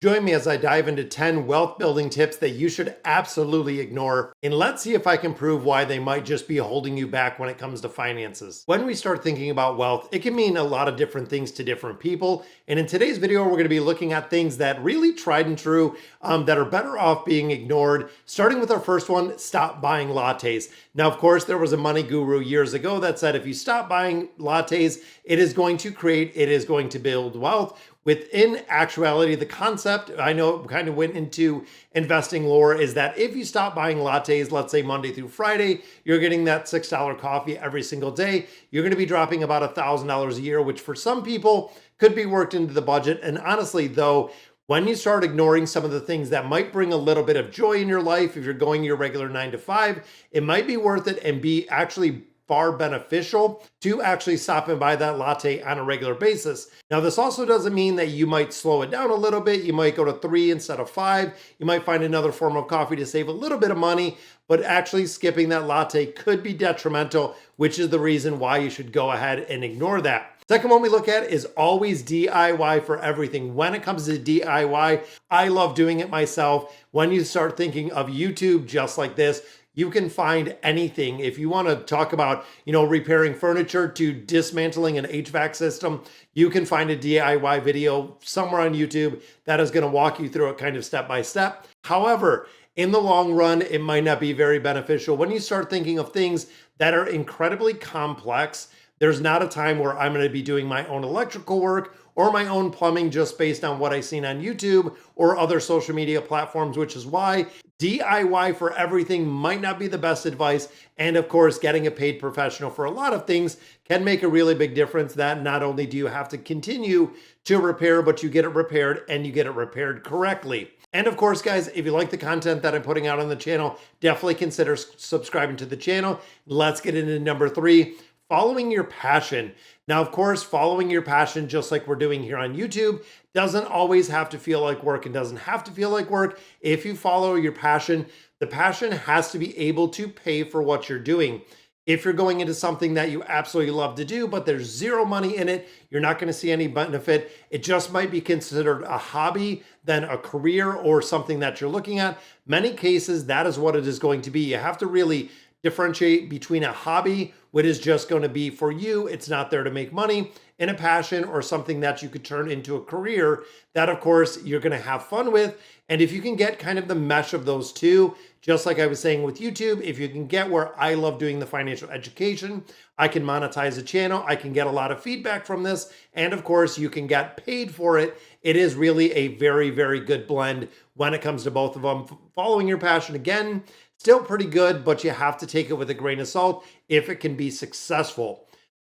Join me as I dive into 10 wealth building tips that you should absolutely ignore, and let's see if I can prove why they might just be holding you back when it comes to finances. When we start thinking about wealth, it can mean a lot of different things to different people. And in today's video, we're going to be looking at things that really tried and true that are better off being ignored. Starting with our first one, stop buying lattes. Now, of course, there was a money guru years ago that said if you stop buying lattes, it is going to build wealth. Within actuality, the concept, I know kind of went into investing lore, is that if you stop buying lattes, let's say Monday through Friday, you're getting that $6 coffee every single day. You're going to be dropping about $1,000 a year, which for some people could be worked into the budget. And honestly, though, when you start ignoring some of the things that might bring a little bit of joy in your life, if you're going your regular 9 to 5, it might be worth it and be actually far beneficial to actually stop and buy that latte on a regular basis. Now, this also doesn't mean that you might slow it down a little bit. You might go to 3 instead of 5. You might find another form of coffee to save a little bit of money, but actually skipping that latte could be detrimental, which is the reason why you should go ahead and ignore that. Second one we look at is always DIY for everything. When it comes to DIY, I love doing it myself. When you start thinking of YouTube just like this, you can find anything. If you want to talk about, repairing furniture to dismantling an HVAC system, you can find a DIY video somewhere on YouTube that is going to walk you through it kind of step by step. However, in the long run, it might not be very beneficial. When you start thinking of things that are incredibly complex, there's not a time where I'm going to be doing my own electrical work or my own plumbing just based on what I've seen on YouTube or other social media platforms, which is why DIY for everything might not be the best advice. And of course, getting a paid professional for a lot of things can make a really big difference. That not only do you have to continue to repair, but you get it repaired and you get it repaired correctly. And of course, guys, if you like the content that I'm putting out on the channel, definitely consider subscribing to the channel. Let's get into number 3. Following your passion. Now, of course, following your passion, just like we're doing here on YouTube, doesn't always have to feel like work and doesn't have to feel like work. If you follow your passion, the passion has to be able to pay for what you're doing. If you're going into something that you absolutely love to do, but there's zero money in it, you're not going to see any benefit. It just might be considered a hobby, then a career, or something that you're looking at. Many cases, that is what it is going to be. You have to really differentiate between a hobby, which is just going to be for you, it's not there to make money, and a passion or something that you could turn into a career that, of course, you're going to have fun with. And if you can get kind of the mesh of those two, just like I was saying with YouTube, if you can get where I love doing the financial education, I can monetize a channel, I can get a lot of feedback from this, and of course, you can get paid for it. It is really a very, very good blend when it comes to both of them. Following your passion, again, still pretty good, but you have to take it with a grain of salt if it can be successful.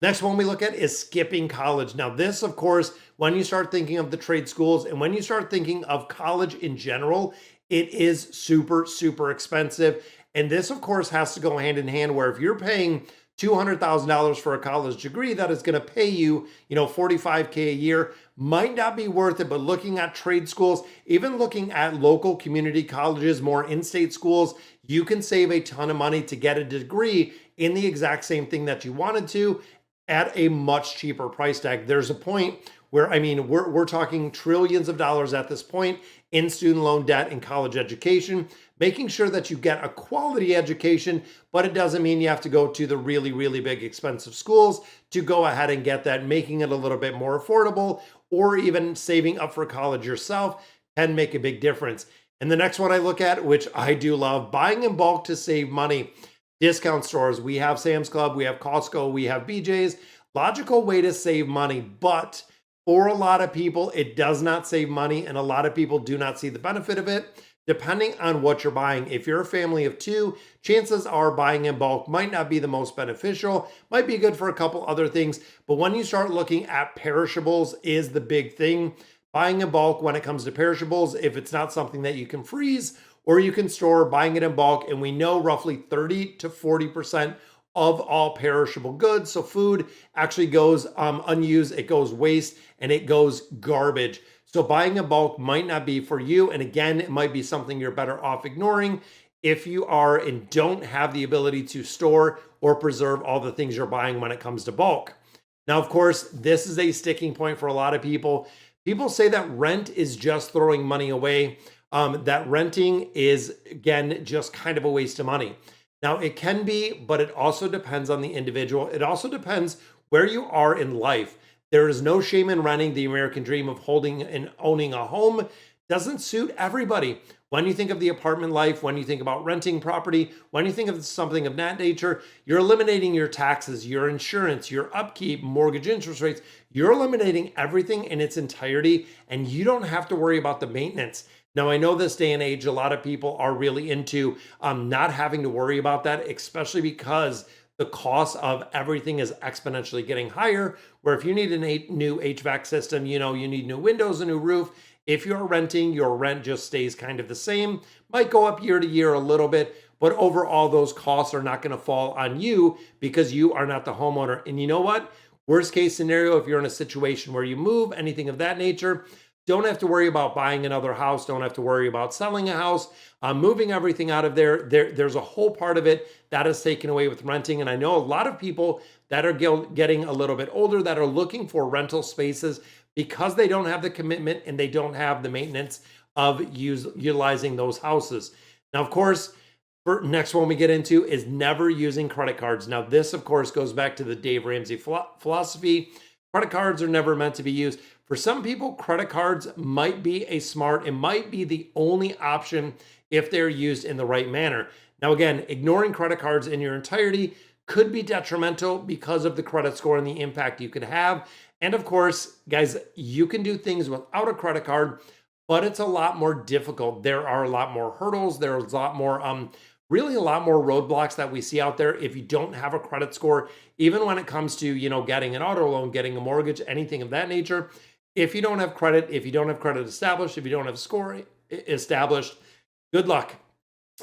Next one we look at is skipping college. Now this, of course, when you start thinking of the trade schools and when you start thinking of college in general, it is super, super expensive. And this, of course, has to go hand in hand where if you're paying $200,000 for a college degree that is going to pay you, $45K a year, might not be worth it. But looking at trade schools, even looking at local community colleges, more in-state schools, you can save a ton of money to get a degree in the exact same thing that you wanted to at a much cheaper price tag. There's a point where, we're talking trillions of dollars at this point in student loan debt and college education, making sure that you get a quality education, but it doesn't mean you have to go to the really, really big expensive schools to go ahead and get that, making it a little bit more affordable, or even saving up for college yourself can make a big difference. And the next one I look at, which I do love, buying in bulk to save money. Discount stores. We have Sam's Club, we have Costco, we have BJ's. Logical way to save money, but for a lot of people, it does not save money, and a lot of people do not see the benefit of it. Depending on what you're buying, if you're a family of 2, chances are buying in bulk might not be the most beneficial, might be good for a couple other things. But when you start looking at perishables is the big thing. Buying in bulk when it comes to perishables, if it's not something that you can freeze or you can store, buying it in bulk, and we know roughly 30 to 40% of all perishable goods. So food actually goes unused, it goes waste, and it goes garbage. So buying in bulk might not be for you. And again, it might be something you're better off ignoring if you are and don't have the ability to store or preserve all the things you're buying when it comes to bulk. Now, of course, this is a sticking point for a lot of people. People say that rent is just throwing money away, that renting is, again, just kind of a waste of money. Now, it can be, but it also depends on the individual. It also depends where you are in life. There is no shame in renting. The American dream of holding and owning a home doesn't suit everybody. When you think of the apartment life, when you think about renting property, when you think of something of that nature, you're eliminating your taxes, your insurance, your upkeep, mortgage interest rates. You're eliminating everything in its entirety, and you don't have to worry about the maintenance. Now, I know this day and age, a lot of people are really into not having to worry about that, especially because the cost of everything is exponentially getting higher. Where if you need a new HVAC system, you need new windows, a new roof. If you're renting, your rent just stays kind of the same. Might go up year to year a little bit, but overall, those costs are not going to fall on you because you are not the homeowner. And you know what? Worst case scenario, if you're in a situation where you move, anything of that nature, don't have to worry about buying another house. Don't have to worry about selling a house, moving everything out of there. There's a whole part of it that is taken away with renting. And I know a lot of people that are getting a little bit older that are looking for rental spaces because they don't have the commitment and they don't have the maintenance of utilizing those houses. Now, of course, next one we get into is never using credit cards. Now, this, of course, goes back to the Dave Ramsey philosophy. Credit cards are never meant to be used. For some people, credit cards might be it might be the only option if they're used in the right manner. Now, again, ignoring credit cards in your entirety could be detrimental because of the credit score and the impact you could have. And of course, guys, you can do things without a credit card, but it's a lot more difficult. There are a lot more hurdles. There's a lot more, really a lot more roadblocks that we see out there if you don't have a credit score, even when it comes to, getting an auto loan, getting a mortgage, anything of that nature. If you don't have credit, if you don't have credit established, if you don't have score established, good luck.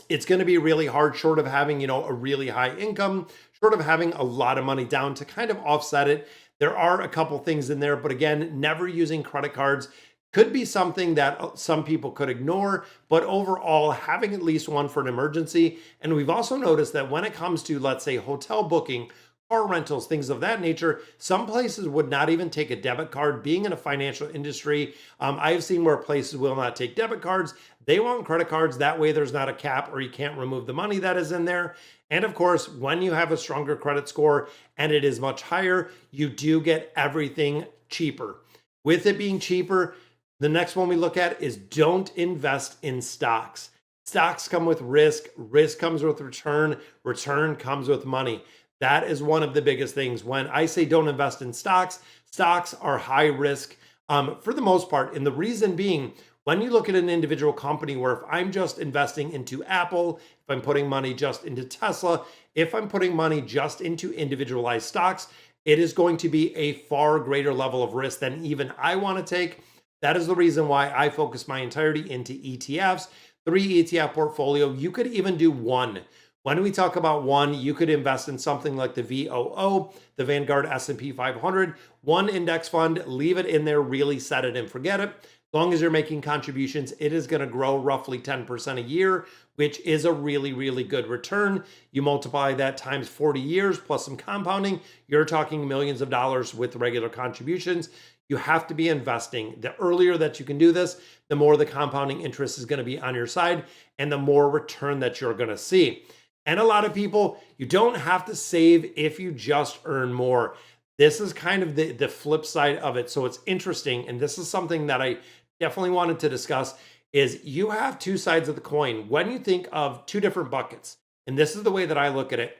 It's going to be really hard, short of having, a really high income, short of having a lot of money down to kind of offset it. There are a couple things in there, but again, never using credit cards could be something that some people could ignore, but overall, having at least one for an emergency. And we've also noticed that when it comes to, let's say, hotel booking, car rentals, things of that nature, some places would not even take a debit card. Being in a financial industry, I've seen where places will not take debit cards. They want credit cards. That way there's not a cap or you can't remove the money that is in there. And of course, when you have a stronger credit score and it is much higher, you do get everything cheaper. With it being cheaper, the next one we look at is don't invest in stocks. Stocks come with risk. Risk comes with return. Return comes with money. That is one of the biggest things. When I say don't invest in stocks, stocks are high risk for the most part. And the reason being, when you look at an individual company where if I'm just investing into Apple, if I'm putting money just into Tesla, if I'm putting money just into individualized stocks, it is going to be a far greater level of risk than even I want to take. That is the reason why I focus my entirety into ETFs, 3 ETF portfolio. You could even do one. When we talk about one, you could invest in something like the VOO, the Vanguard S&P 500, one index fund, leave it in there, really set it and forget it. As long as you're making contributions, it is going to grow roughly 10% a year, which is a really, really good return. You multiply that times 40 years plus some compounding, you're talking millions of dollars with regular contributions. You have to be investing. The earlier that you can do this, the more the compounding interest is going to be on your side and the more return that you're going to see. And a lot of people, you don't have to save if you just earn more. This is kind of the flip side of it. So it's interesting. And this is something that I definitely wanted to discuss is you have two sides of the coin. When you think of two different buckets, and this is the way that I look at it.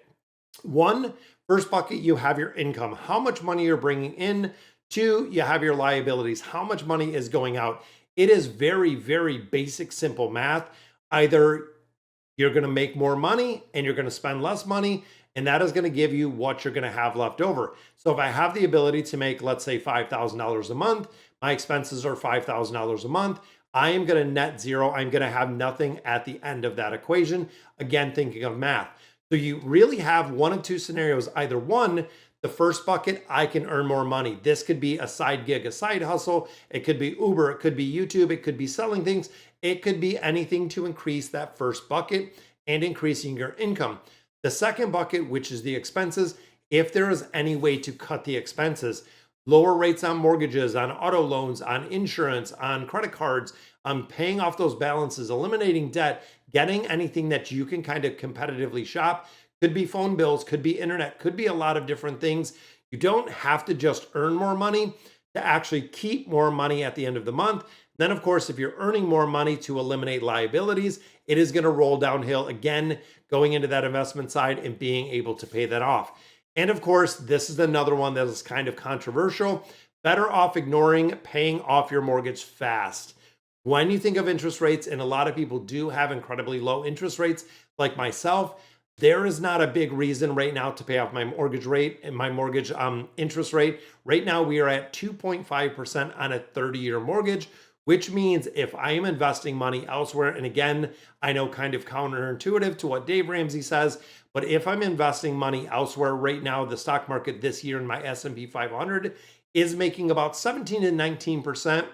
One, first bucket, you have your income, how much money you're bringing in. Two, you have your liabilities, how much money is going out. It is very, very basic, simple math. Either you're going to make more money and you're going to spend less money, and that is going to give you what you're going to have left over. So if I have the ability to make, let's say, $5,000 a month, my expenses are $5,000 a month, I am going to net zero. I'm going to have nothing at the end of that equation. Again, thinking of math. So you really have one of two scenarios. Either one, the first bucket, I can earn more money. This could be a side gig, a side hustle. It could be Uber. It could be YouTube. It could be selling things. It could be anything to increase that first bucket and increasing your income. The second bucket, which is the expenses, if there is any way to cut the expenses. lower rates on mortgages, on auto loans, on insurance, on credit cards, on paying off those balances, eliminating debt, getting anything that you can kind of competitively shop. Could be phone bills, could be internet, could be a lot of different things. You don't have to just earn more money to actually keep more money at the end of the month. Then, of course, if you're earning more money to eliminate liabilities, it is going to roll downhill again, going into that investment side and being able to pay that off. And of course, this is another one that is kind of controversial. Better off ignoring paying off your mortgage fast. When you think of interest rates, and a lot of people do have incredibly low interest rates, like myself, there is not a big reason right now to pay off my mortgage rate and my mortgage interest rate. Right now, we are at 2.5% on a 30-year mortgage, which means if I am investing money elsewhere, and again, I know kind of counterintuitive to what Dave Ramsey says, but if I'm investing money elsewhere right now, the stock market this year in my S&P 500 is making about 17 to 19%.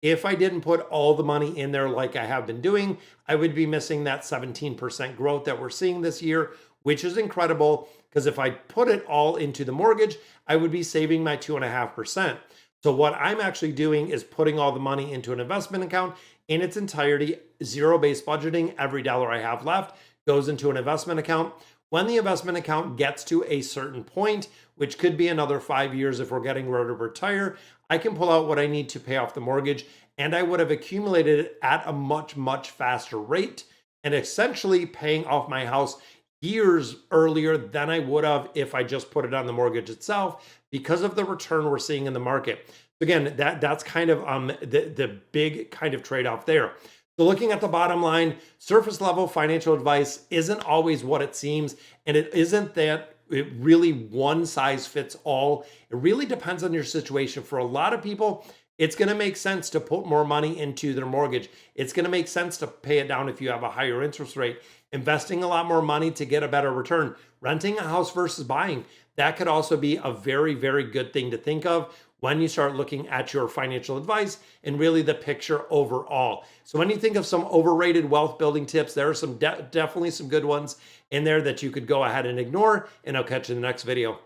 If I didn't put all the money in there like I have been doing, I would be missing that 17% growth that we're seeing this year, which is incredible because if I put it all into the mortgage, I would be saving my 2.5%. So what I'm actually doing is putting all the money into an investment account in its entirety, zero-based budgeting. Every dollar I have left goes into an investment account. When the investment account gets to a certain point, which could be another 5 years if we're getting ready to retire, I can pull out what I need to pay off the mortgage, and I would have accumulated it at a much, much faster rate and essentially paying off my house years earlier than I would have if I just put it on the mortgage itself because of the return we're seeing in the market. Again, that's kind of the big kind of trade-off there. So looking at the bottom line, surface level financial advice isn't always what it seems, and it isn't that it really one size fits all. It really depends on your situation. For a lot of people, it's going to make sense to put more money into their mortgage. It's going to make sense to pay it down if you have a higher interest rate. Investing a lot more money to get a better return. Renting a house versus buying. That could also be a very, very good thing to think of when you start looking at your financial advice and really the picture overall. So when you think of some overrated wealth building tips, there are some definitely some good ones in there that you could go ahead and ignore, and I'll catch you in the next video.